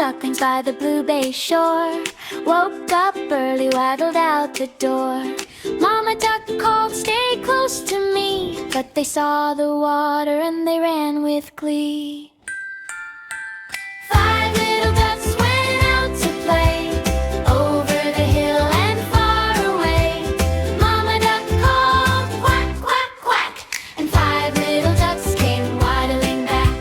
ducklings by the blue bay shore woke up early, waddled out the door. Mama duck called, "Stay close to me," but they saw the water and they ran with glee. Five little ducks went out to play over the hill and far away. Mama duck called, "Quack, quack, quack," and five little ducks came waddling back.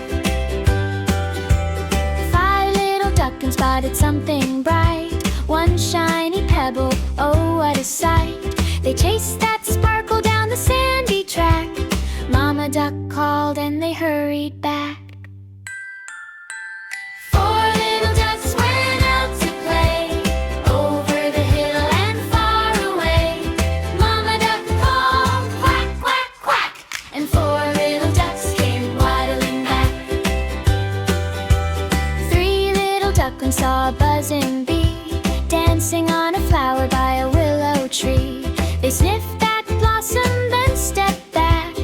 Five little ducklings spotted something bright, one shiny pebble, oh what a sight. They chased that sparkle down the sandy track. Mama duck called and they hurried back. Four little ducks went out to play over the hill and far away. Mama duck called, "Quack, quack, quack," and four little ducks came waddling back. Three little ducklings saw a buzzing bee dancing on a flower by a willow tree. They sniffed that blossom, then stepped back.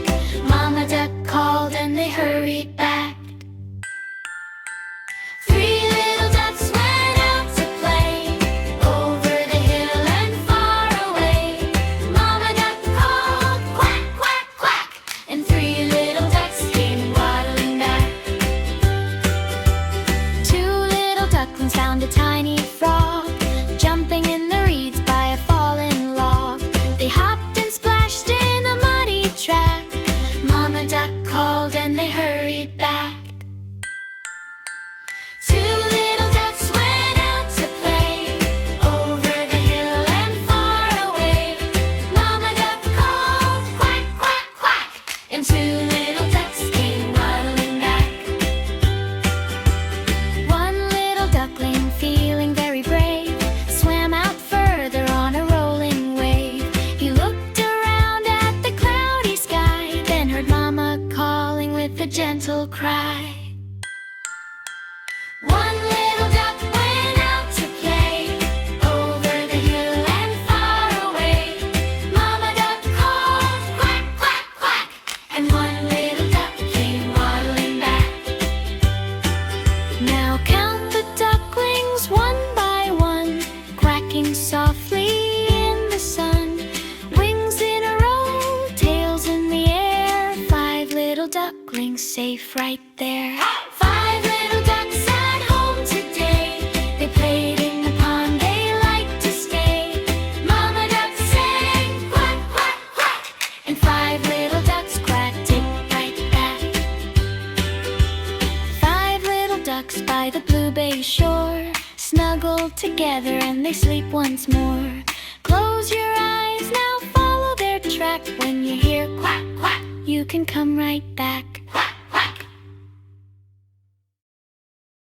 Mama duck called and they hurried back. Three little ducks went out to play over the hill and far away. Mama duck called, "Quack, quack, quack," and three little ducks came waddling back. Two little ducklings found a tiny frog jumping in the reeds by a fallen log. They hopped and splashed in a muddy track. Mama duck called and they hurried back. Two little ducks went out to play over the hill and far away. Mama duck called, "Quack, quack, quack," and two little ducks came waddling back. One little duckling, feeling very brave, swam out further on a rolling wave. He looked around at the cloudy sky, then heard Mama calling with a gentle cry. One little duck went out to play over the hill and far away. Mama duck called, "Quack, quack, quack," and one little duck came waddling back. Now count the ducklings one by one, quacking softly in the sun. Wings in a row, tails in the air, five little ducklings safe right there. Five little ducks at home today, they played in the pond, they liked to stay. Mama duck sang, "Quack, quack, quack," and five little ducks quacked it right back. Five little ducks by the blue bay shore snuggled together and they sleep once more. Close your eyes now, follow their track. When you hear quack, quack, you can come right back. Quack.